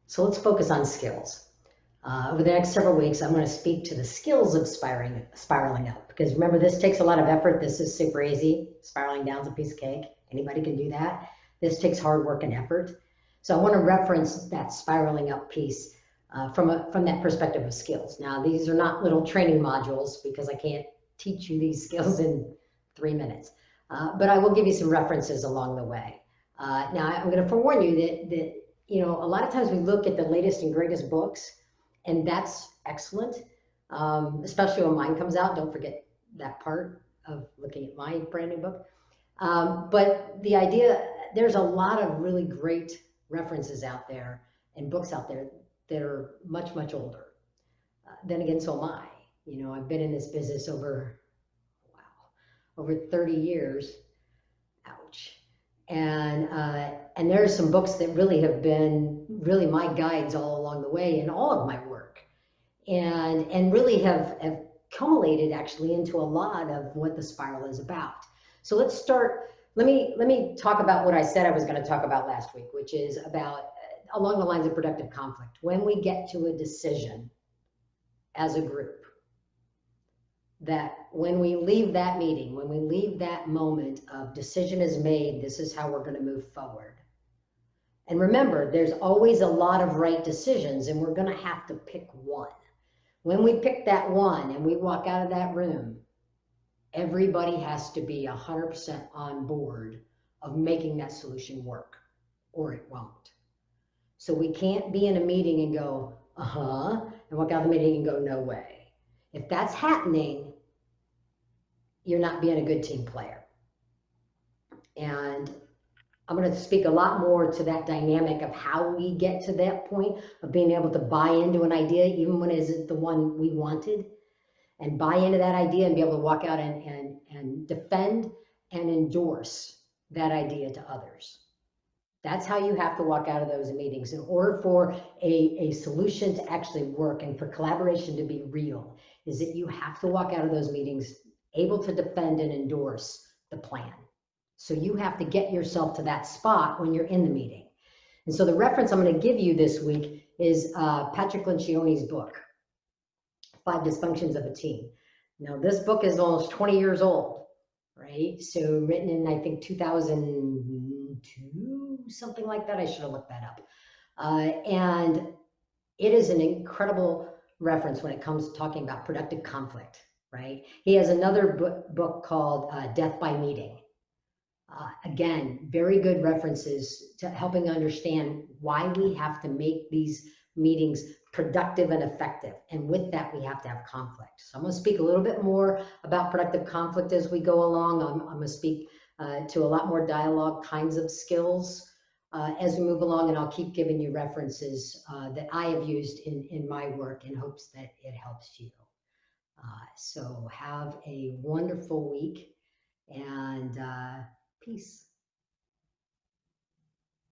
So let's focus on skills. Over the next several weeks, I'm going to speak to the skills of spiraling up. Because remember, this takes a lot of effort. This is super easy. Spiraling down is a piece of cake. Anybody can do that. This takes hard work and effort. So I want to reference that spiraling up piece from that perspective of skills. Now, these are not little training modules because I can't teach you these skills in 3 minutes. But I will give you some references along the way. Now, I'm going to forewarn you that a lot of times we look at the latest and greatest books, and that's excellent, especially when mine comes out. Don't forget that part of looking at my brand new book. But the idea, there's a lot of really great references out there and books out there that are much, much older. Then again, so am I. I've been in this business over 30 years. Ouch. And there are some books that really have been really my guides all along the way in all of my work, and really have culminated actually into a lot of what the spiral is about. So let's start. Let me talk about what I said I was going to talk about last week, which is about along the lines of productive conflict. When we get to a decision as a group, that when we leave that meeting, when we leave that moment of decision is made, this is how we're going to move forward. And remember, there's always a lot of right decisions, and we're going to have to pick one. When we pick that one and we walk out of that room, everybody has to be 100% on board of making that solution work, or it won't. So we can't be in a meeting and go, and walk out of the meeting and go, no way. If that's happening, you're not being a good team player. And I'm going to speak a lot more to that dynamic of how we get to that point of being able to buy into an idea, even when it isn't the one we wanted, and buy into that idea and be able to walk out and defend and endorse that idea to others. That's how you have to walk out of those meetings in order for a solution to actually work and for collaboration to be real, is that you have to walk out of those meetings able to defend and endorse the plan. So you have to get yourself to that spot when you're in the meeting. And so the reference I'm going to give you this week is Patrick Lencioni's book, 5 Dysfunctions of a Team. Now, this book is almost 20 years old, right? So written in, I think, 2002, something like that. I should have looked that up. And it is an incredible reference when it comes to talking about productive conflict, right? He has another book called Death by Meeting. Again, very good references to helping understand why we have to make these meetings productive and effective. And with that, we have to have conflict. So I'm going to speak a little bit more about productive conflict as we go along. I'm going to speak to a lot more dialogue kinds of skills as we move along, and I'll keep giving you references that I have used in my work in hopes that it helps you. So have a wonderful week, and peace.